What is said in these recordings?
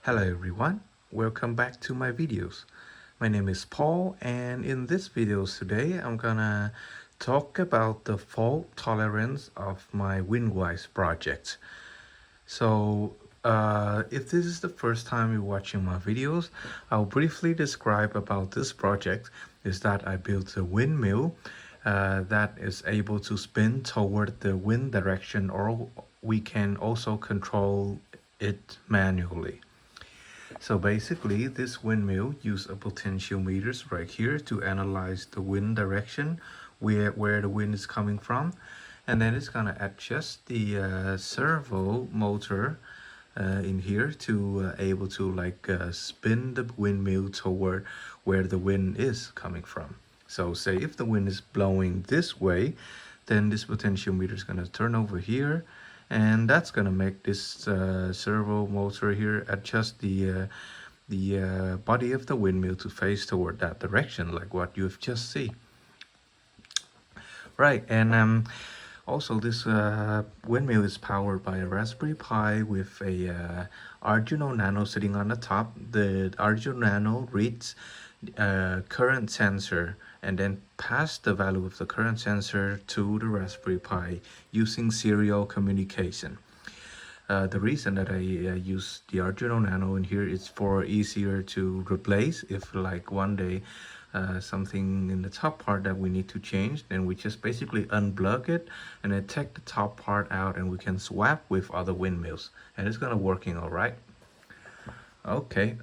Hello everyone, welcome back to my videos. My name is Paul, and in this video today I'm gonna talk about the fault tolerance of my WindWise project. If this is the first time you're watching my videos, I'll briefly describe about this project. Is that I built a windmill that is able to spin toward the wind direction, or we can also control it manually. So basically, this windmill use a potentiometers right here to analyze the wind direction, where the wind is coming from, and then it's gonna adjust the servo motor in here to able to spin the windmill toward where the wind is coming from. So say if the wind is blowing this way, then this potentiometer is gonna turn over here, and that's gonna make this servo motor here adjust the body of the windmill to face toward that direction, like what you've just seen. Right, and also this windmill is powered by a Raspberry Pi with a Arduino Nano sitting on the top. The Arduino Nano reads current sensor and then pass the value of the current sensor to the Raspberry Pi using serial communication. The reason that I use the Arduino Nano in here is for easier to replace. If like one day something in the top part that we need to change, then we just basically unplug it and then take the top part out, and we can swap with other windmills, and it's gonna working all right. Okay,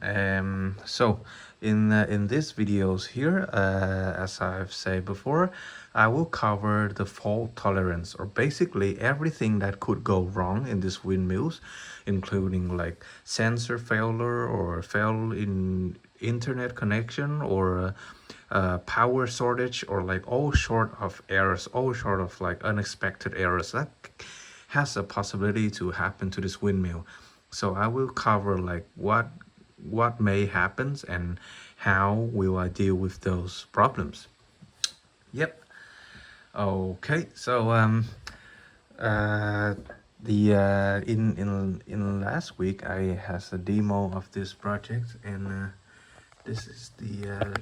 so in this videos here, as I've said before, I will cover the fault tolerance, or basically everything that could go wrong in these windmills, including like sensor failure or fail in internet connection, or power shortage, or like all short of errors, all short of like unexpected errors that has a possibility to happen to this windmill. So I will cover like what may happen and how will I deal with those problems. Yep. Okay. So the in last week I has a demo of this project, and this is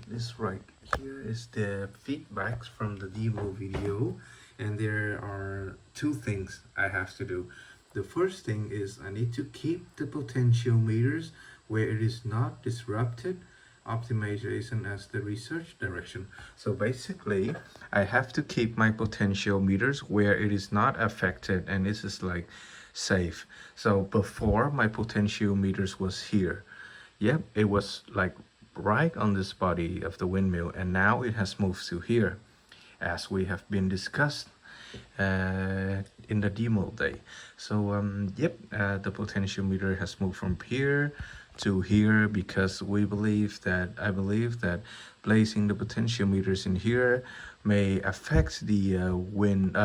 this right here is the feedbacks from the demo video, and there are two things I have to do. The first thing is I need to keep the potentiometers where it is not disrupted, optimization as the research direction. So basically I have to keep my potentiometers where it is not affected, and this is like safe. So before, my potentiometers was here. Yep, it was like right on this body of the windmill, and now it has moved to here, as we have been discussed in the demo day. So the potentiometer has moved from here to here, because I believe that placing the potentiometers in here may affect the wind,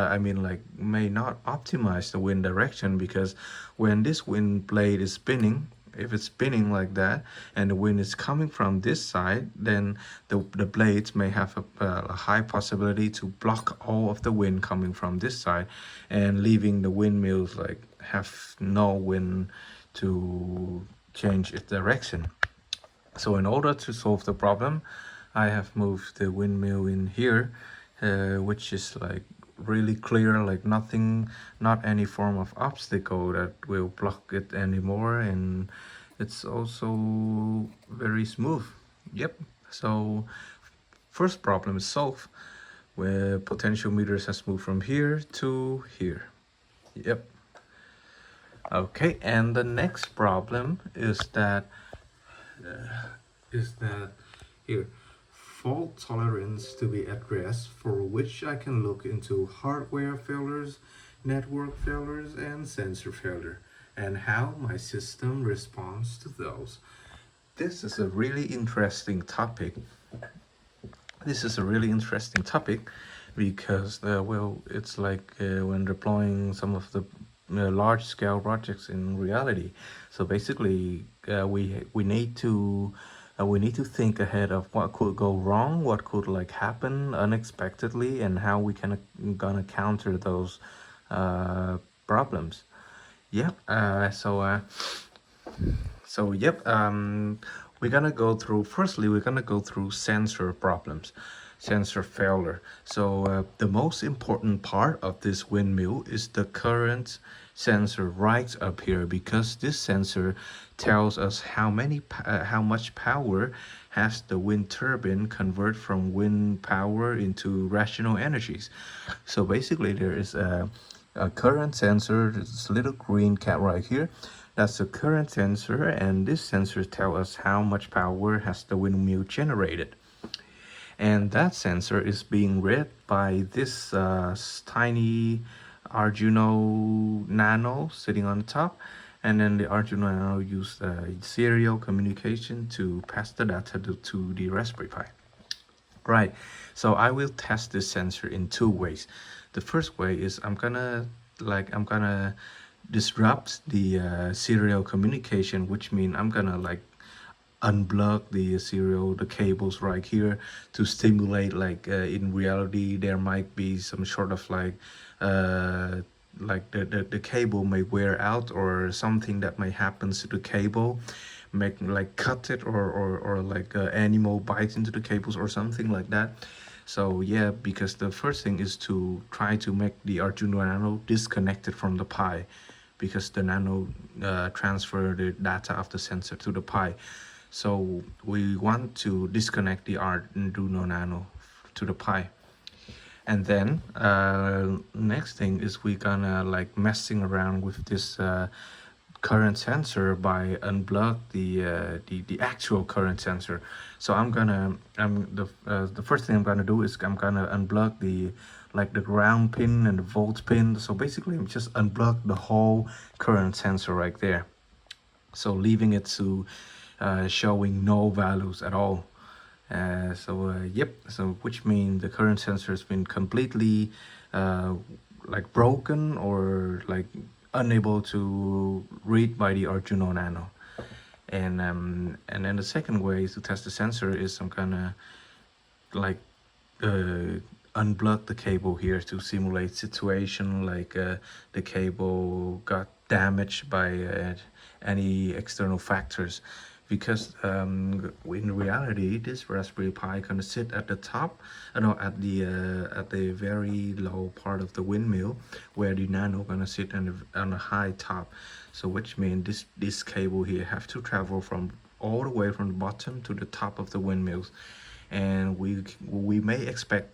may not optimize the wind direction, because when this wind blade is spinning, if it's spinning like that and the wind is coming from this side, then the blades may have a high possibility to block all of the wind coming from this side, and leaving the windmills like have no wind to change its direction. So in order to solve the problem, I have moved the windmill in here, which is like really clear, like nothing, not any form of obstacle that will block it anymore, and it's also very smooth. Yep. So first problem is solved, where potentiometers has moved from here to here. Yep. Okay, and the next problem is that here, fault tolerance to be addressed, for which I can look into hardware failures, network failures, and sensor failure, and how my system responds to those. This is a really interesting topic. Because it's like when deploying some of the large scale projects in reality. So basically we need to think ahead of what could go wrong, what could like happen unexpectedly, and how we can gonna counter those problems. Yeah. So yep, we're gonna go through, firstly, we're gonna go through sensor problems, sensor failure. So the most important part of this windmill is the current sensor right up here, because this sensor tells us how much power has the wind turbine convert from wind power into rational energies. So basically there is a current sensor, this little green cat right here. That's the current sensor, and this sensor tells us how much power has the windmill generated. And that sensor is being read by this tiny Arduino Nano sitting on the top. And then the Arduino Nano uses serial communication to pass the data to the Raspberry Pi. Right, so I will test this sensor in two ways. The first way is I'm gonna disrupt the serial communication, which means I'm gonna unplug the cables right here to stimulate in reality there might be some sort of uh, the cable may wear out, or something that may happen to the cable, make cut it, or animal bite into the cables or something like that. So yeah, because the first thing is to try to make the Arduino Nano disconnected from the Pi, because the Nano transfer the data of the sensor to the Pi. So we want to disconnect the Arduino Nano to the Pi. And then next thing is we gonna messing around with this current sensor by unplug the actual current sensor. So the first thing I'm gonna do is I'm gonna unplug the ground pin and the volt pin. So basically I'm just unplug the whole current sensor right there, so leaving it to showing no values at all. Yep, so which means the current sensor has been completely broken, or unable to read by the Arduino Nano. And then the second way to test the sensor is I'm gonna like unplug the cable here to simulate situation the cable got damaged by any external factors, because in reality this Raspberry Pi gonna sit at the top, no, at the very low part of the windmill, where the Nano gonna sit on the high top. So which means this cable here have to travel from all the way from the bottom to the top of the windmills, and we may expect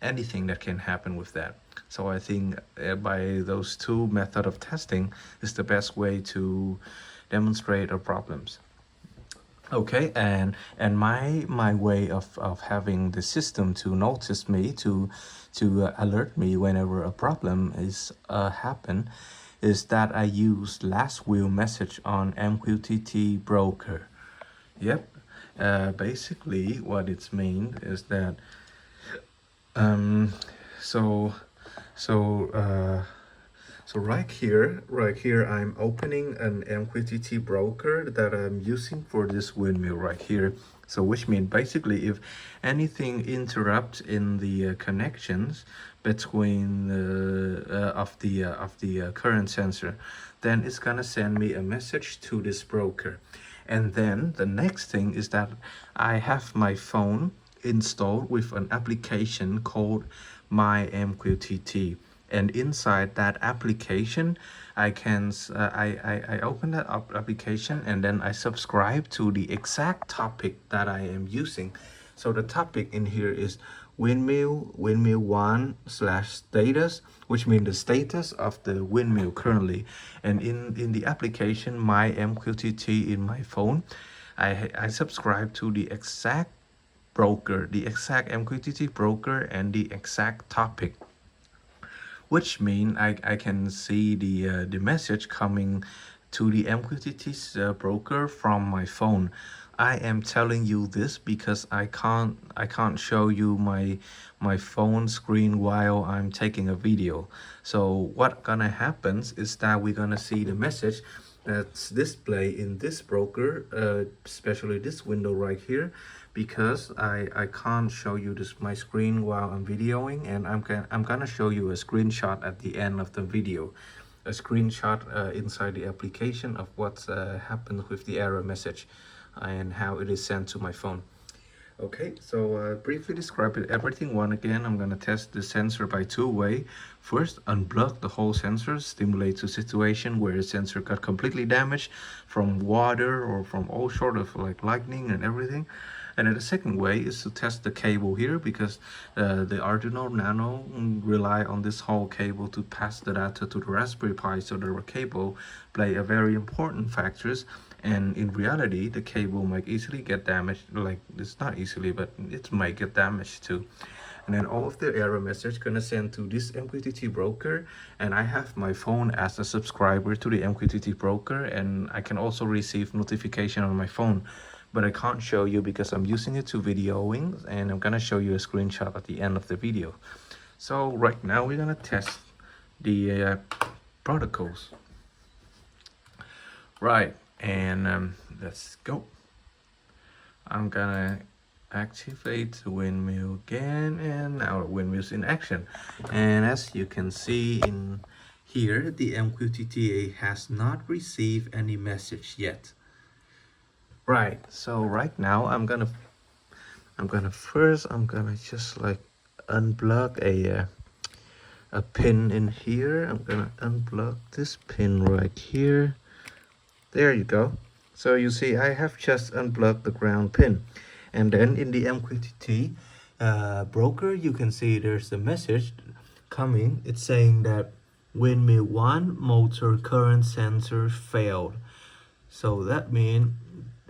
anything that can happen with that. So I think by those two method of testing is the best way to demonstrate our problems. Okay, and my way of having the system to notice me, to alert me whenever a problem is happen, is that I use last will message on MQTT broker. Yep, basically what it's mean is that um so so uh so right here, I'm opening an MQTT broker that I'm using for this windmill right here. So which means basically if anything interrupts in the connections between of the current sensor, then it's gonna send me a message to this broker. And then the next thing is that I have my phone installed with an application called My MQTT. And inside that application I open that application, and then I subscribe to the exact topic that I am using. So the topic in here is windmill 1/status, which means the status of the windmill currently. And in the application My MQTT in my phone, I subscribe to the exact broker, the exact MQTT broker, and the exact topic, which mean I can see the message coming to the MQTT broker from my phone. I am telling you this because I can't show you my phone screen while I'm taking a video. So what gonna happen is that we're gonna see the message that's displayed in this broker, especially this window right here, because I can't show you my screen while I'm videoing, and I'm gonna show you a screenshot at the end of the video. a screenshot inside the application of what happened with the error message and how it is sent to my phone. Okay, so briefly describe it everything one again. I'm gonna test the sensor by two way. First, unplug the whole sensor, stimulate a situation where the sensor got completely damaged from water or from all sort of like lightning and everything. And then the second way is to test the cable here, because the Arduino Nano rely on this whole cable to pass the data to the Raspberry Pi, so the cable play a very important factors. And in reality, the cable might easily get damaged. Like, it's not easily, but it might get damaged too. And then all of the error message gonna send to this MQTT broker, and I have my phone as a subscriber to the MQTT broker, and I can also receive notification on my phone, but I can't show you because I'm using it to videoing, and I'm gonna show you a screenshot at the end of the video. So right now we're gonna test the protocols. Right, and let's go. I'm gonna activate the windmill again, and now the windmill's in action. And as you can see in here, the MQTT has not received any message yet. Right, so right now I'm gonna just like unplug a pin in here. I'm gonna unplug this pin right here. There you go. So you see I have just unplugged the ground pin, and then in the MQTT broker you can see there's a message coming. It's saying that windmill 1 motor current sensor failed. So that means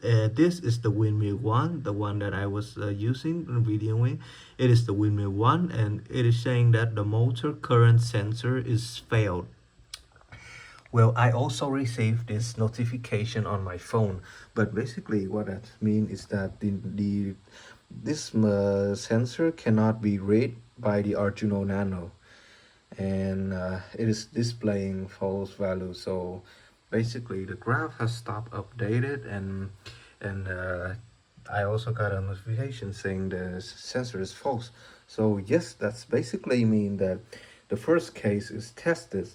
this is the windmill 1, the one that I was using and videoing. It is the windmill 1, and it is saying that the motor current sensor is failed. Well, I also received this notification on my phone, but basically what that means is that this sensor cannot be read by the Arduino Nano, and it is displaying false value. So basically the graph has stopped updated, and I also got a notification saying the sensor is false. So yes, that's basically mean that the first case is tested,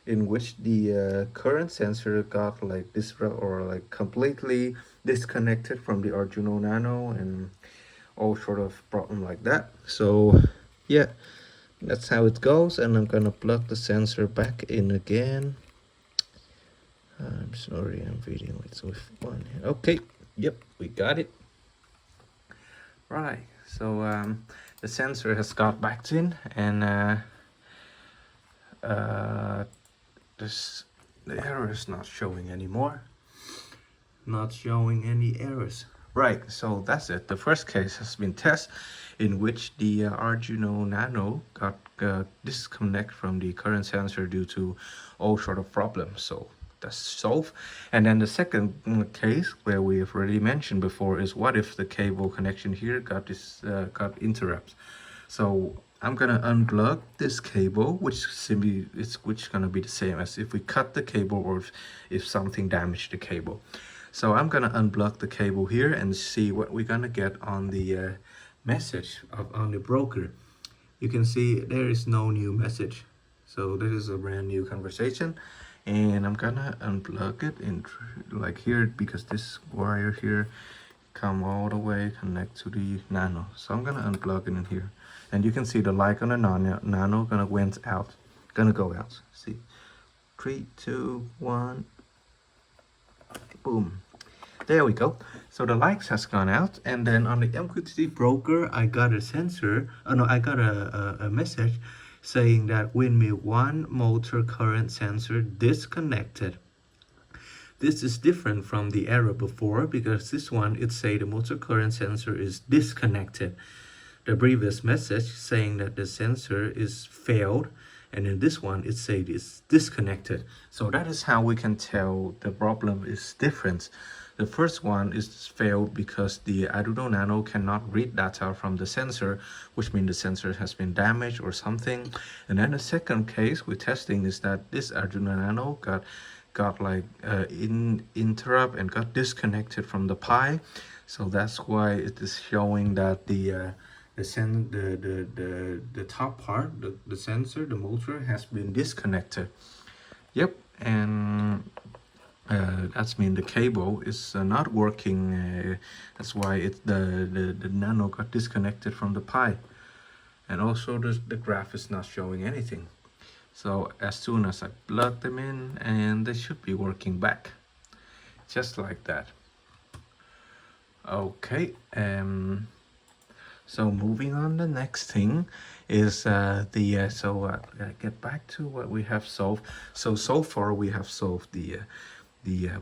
in which the current sensor got like disrupt or like completely disconnected from the Arduino Nano and all sort of problem like that. So yeah, that's how it goes. And I'm gonna plug the sensor back in again. I'm sorry, I'm reading it with one hand. Okay, yep, we got it. Right, so the sensor has got back in, and the error is not showing anymore. Not showing any errors. Right, so that's it. The first case has been tested, in which the Arduino Nano got disconnect from the current sensor due to all sort of problems. So that's solved. And then the second case, where we have already mentioned before, is what if the cable connection here got interrupts. So I'm gonna unplug this cable, which gonna be the same as if we cut the cable or if something damaged the cable. So I'm gonna unplug the cable here and see what we're gonna get on the message on the broker. You can see there is no new message. So this is a brand new conversation, and I'm gonna unplug it in like here, because this wire here come all the way connect to the Nano. So I'm gonna unplug it in here, and you can see the light on the Nano gonna go out. See, 3, 2, 1, boom. There we go. So the lights has gone out, and then on the MQTT broker I got a sensor. I got a message saying that windmill 1 motor current sensor disconnected. This is different from the error before, because this one it say the motor current sensor is disconnected. The previous message saying that the sensor is failed, and in this one it say it's disconnected. So that is how we can tell the problem is different. The first one is failed because the Arduino Nano cannot read data from the sensor, which means the sensor has been damaged or something. And then the second case we're testing is that this Arduino Nano got like interrupt and got disconnected from the Pi. So that's why it is showing that the top part, the sensor, the motor has been disconnected. Yep, and that's mean the cable is not working. That's why the nano got disconnected from the Pi, and also the graph is not showing anything. So as soon as I plug them in, and they should be working back, just like that. Okay, so moving on, the next thing is get back to what we have solved. So far we have solved the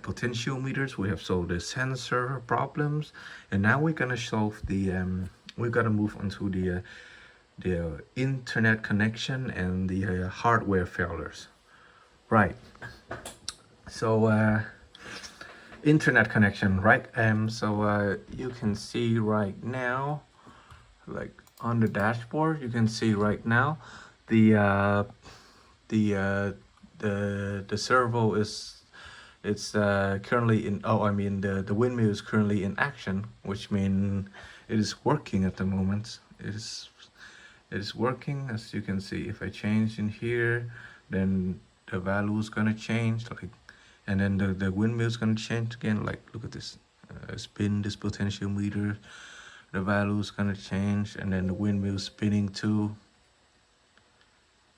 potentiometers, we have solved the sensor problems, and now we're gonna solve we're gonna move on to the internet connection and the hardware failures. Right. So internet connection, right? So you can see right now, like on the dashboard, you can see right now the the uh, the servo is currently in, oh, I mean the windmill is currently in action, which means it is working at the moment. It is working, as you can see. If I change in here, then the value is gonna change, like, and then the windmill is gonna change again. Like, look at this, spin this potentiometer, the value is gonna change, and then the windmill spinning too.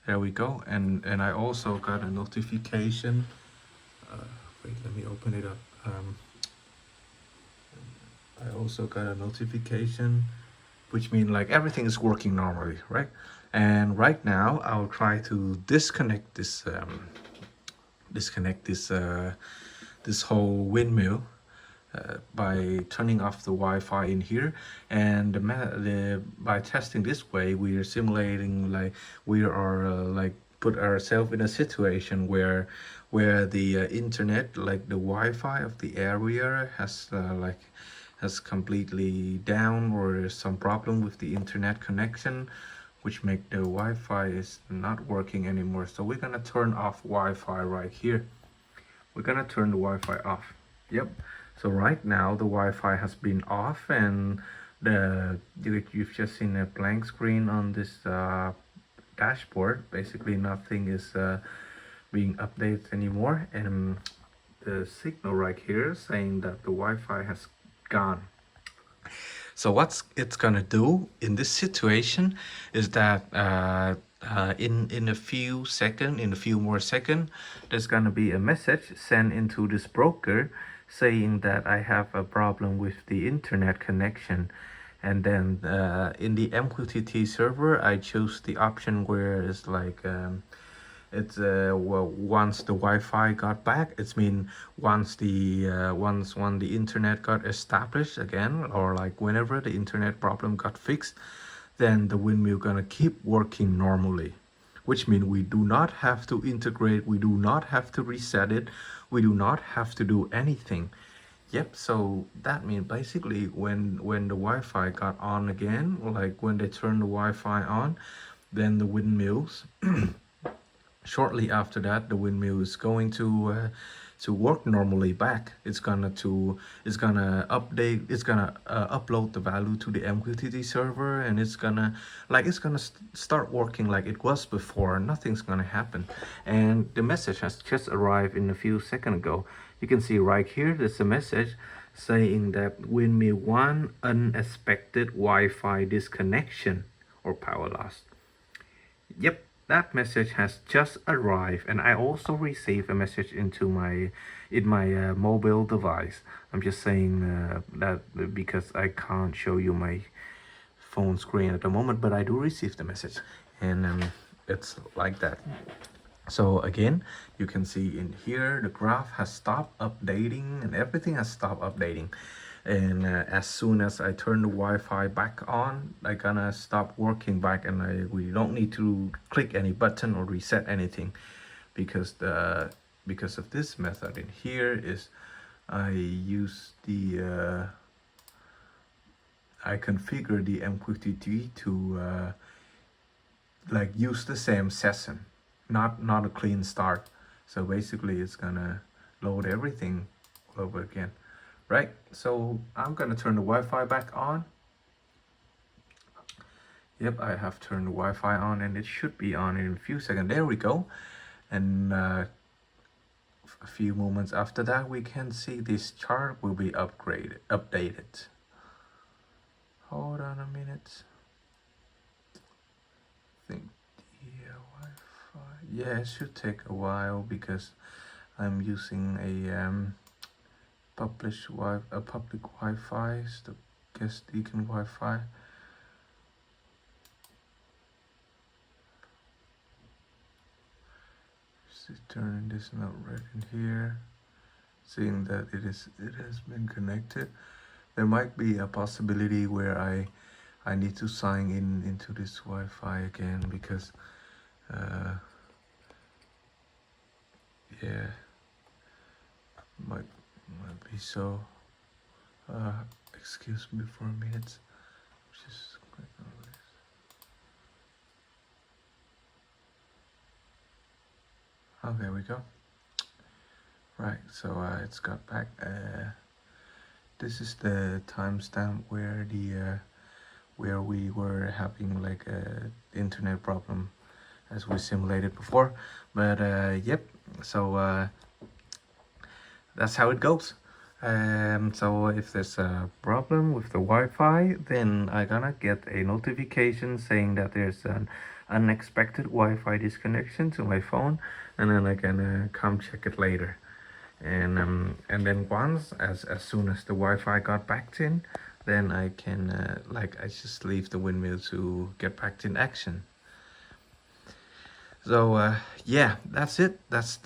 There we go. And I also got a notification. Wait, let me open it up. I also got a notification, which means like everything is working normally, right? And right now I'll try to disconnect this this whole windmill by turning off the Wi-Fi in here. And by testing this way, we are simulating, like, we are like put ourselves in a situation where the internet, like the Wi-Fi of the area, has completely down, or there's some problem with the internet connection, which make the Wi-Fi is not working anymore. So we're gonna turn off Wi-Fi right here. We're gonna turn the Wi-Fi off. Yep. So right now the Wi-Fi has been off, and you've just seen a blank screen on this dashboard. Basically nothing is being updated anymore, and the signal right here saying that the Wi-Fi has gone. So what it's gonna do in this situation is that in a few more seconds, there's gonna be a message sent into this broker saying that I have a problem with the internet connection. And then in the MQTT server, I choose the option where it's like it's well, once the Wi-Fi got back, it's mean once when the internet got established again, or like whenever the internet problem got fixed, then the windmill gonna keep working normally, which means we do not have to integrate, we do not have to reset it, we do not have to do anything. Yep, so that means basically when the Wi-Fi got on again, like when they turn the Wi-Fi on, then the windmills shortly after that, the windmill is going to work normally back. It's gonna update, it's gonna upload the value to the MQTT server, and it's gonna start working like it was before. Nothing's gonna happen. And the message has just arrived in a few seconds ago. You can see right here, there's a message saying that windmill 1 unexpected Wi-Fi disconnection or power loss. Yep, that message has just arrived, and I also received a message in my mobile device. I'm just saying that because I can't show you my phone screen at the moment, but I do receive the message, and it's like that. So again, you can see in here the graph has stopped updating, and everything has stopped updating. And as soon as I turn the Wi-Fi back on, I gonna stop working back, and we don't need to click any button or reset anything, because of this method in here is I use I configure the MQTT to like use the same session, not a clean start. So basically it's gonna load everything all over again. Right, so I'm gonna turn the Wi-Fi back on. Yep, I have turned the Wi-Fi on, and it should be on in a few seconds. There we go. And a few moments after that, we can see this chart will be updated. Hold on a minute. I think the Wi-Fi. Yeah, it should take a while because I'm using a public Wi-Fi, the guest Deacon Wi-Fi. Just turning this not red in here, seeing that it has been connected. There might be a possibility where I need to sign in into this Wi-Fi again because yeah, might be so. Excuse me for a minute. Just click on this. Oh, there we go. Right, so it's got back. This is the timestamp where where we were having like a internet problem as we simulated before. But yep, so that's how it goes. So if there's a problem with the Wi-Fi, then I'm gonna get a notification saying that there's an unexpected Wi-Fi disconnection to my phone, and then I can come check it later. And then once as soon as the Wi-Fi got back in, then I can I just leave the windmill to get back in action. So yeah, that's it. That's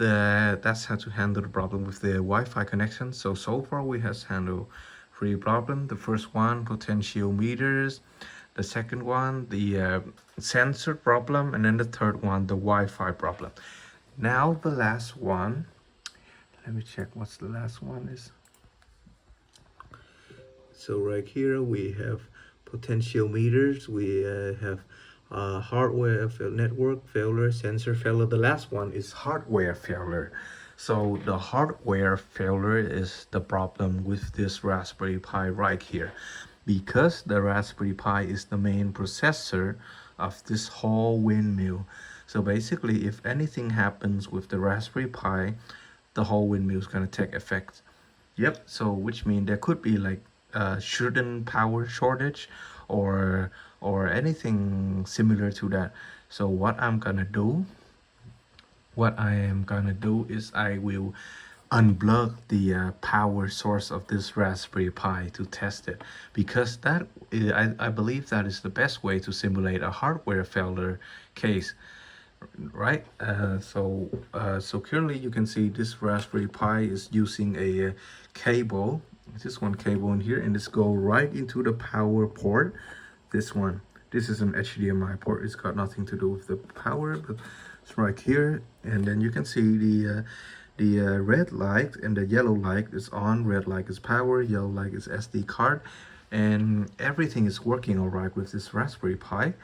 how to handle the problem with the Wi-Fi connection. So far we has handled 3 problems. The first one, potential meters. The second one, the sensor problem, and then the third one, the Wi-Fi problem. Now the last one. Let me check what's the last one is. So right here we have potential meters. We have hardware network failure, sensor failure. The last one is hardware failure. So the hardware failure is the problem with this Raspberry Pi right here, because the Raspberry Pi is the main processor of this whole windmill. So basically, if anything happens with the Raspberry Pi, the whole windmill is going to take effect. Yep, so which means there could be like sudden power shortage or anything similar to that. So what I am gonna do is I will unplug the power source of this Raspberry Pi to test it, because I believe that is the best way to simulate a hardware failure case, right? So currently you can see this Raspberry Pi is using a cable, this one cable in here, and this go right into the power port. This is an HDMI port. It's got nothing to do with the power, but it's right here. And then you can see the red light and the yellow light is on. Red light is power, yellow light is SD card, and everything is working all right with this Raspberry Pi.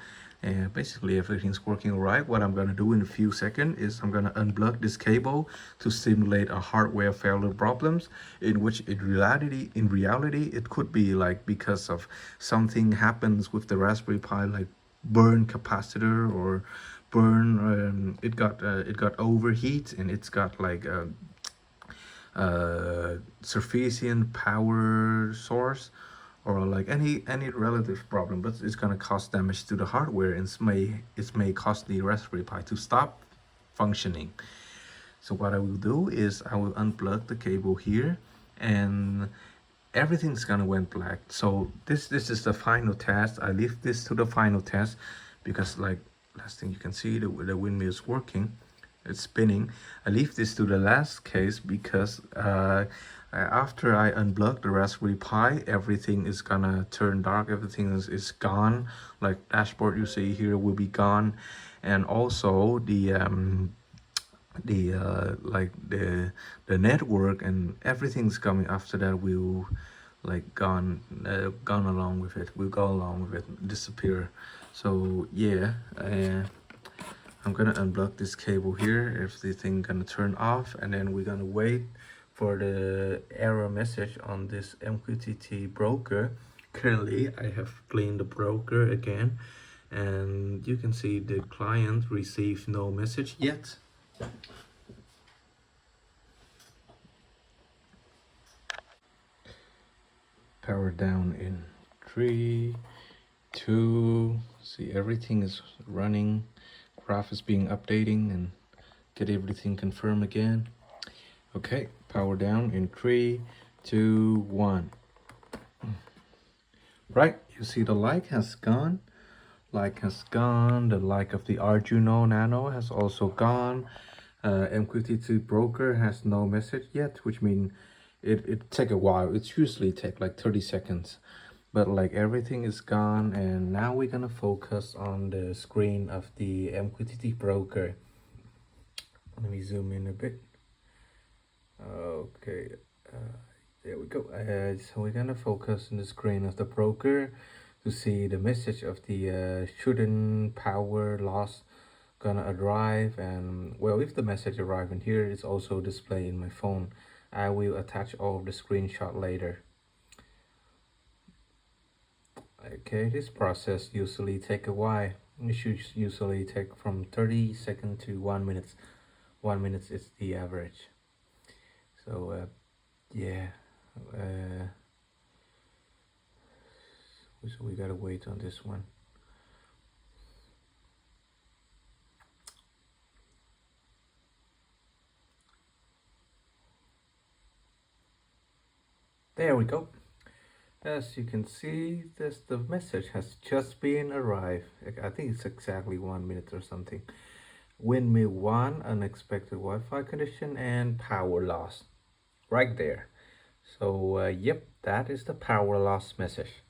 And basically everything's working all right. What I'm gonna do in a few seconds is I'm gonna unplug this cable to simulate a hardware failure problems, in which in reality it could be like because of something happens with the Raspberry Pi, like burn capacitor or burn it got overheat, and it's got like sufficient power source, or like any relative problem, but it's gonna cause damage to the hardware, and it may cause the Raspberry Pi to stop functioning. So what I will do is I will unplug the cable here, and everything's gonna went black. So this is the final test. I leave this to the final test because, like, last thing you can see, the windmill is working, it's spinning. I leave this to the last case because after I unplug the Raspberry Pi, everything is gonna turn dark. Everything is gone. Like dashboard you see here will be gone, and also the network and everything's coming after that will like gone along with it. Will go along with it, disappear. So yeah, I'm gonna unplug this cable here. Everything gonna turn off, and then we're gonna wait for the error message on this MQTT broker. Currently I have cleaned the broker again, and you can see the client received no message yet. power down in 3, 2. See, everything is running. Graph is being updating and get everything confirmed again. Okay, power down in 3, 2, 1. Right, you see the light has gone. Light has gone. The light of the Arduino Nano has also gone. MQTT broker has no message yet, which means it take a while. It's usually take like 30 seconds, but like everything is gone. And now we're gonna focus on the screen of the MQTT broker. Let me zoom in a bit. Okay, there we go. So we're gonna focus on the screen of the broker to see the message of the shouldn't power loss gonna arrive. And well, if the message arrive in here, it's also displayed in my phone. I will attach all of the screenshot later. Okay, this process usually take a while. It should usually take from 30 seconds to 1 minute. 1 minute is the average. So yeah, so we gotta wait on this one. There we go. As you can see, the message has just been arrived. I think it's exactly 1 minute or something. Windmill 1, unexpected Wi-Fi condition and power loss. Right there. So yep, that is the power loss message.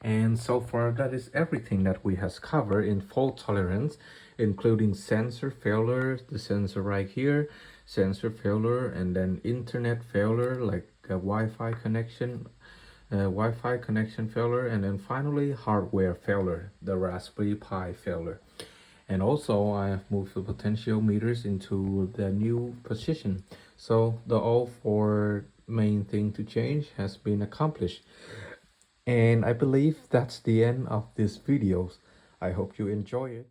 And so far, that is everything that we has covered in fault tolerance, including sensor failure, the sensor right here, sensor failure, and then internet failure, like a Wi-Fi connection failure, and then finally hardware failure, the Raspberry Pi failure. And also I have moved the potential meters into the new position. So the all four main thing to change has been accomplished. And I believe that's the end of this videos. I hope you enjoy it.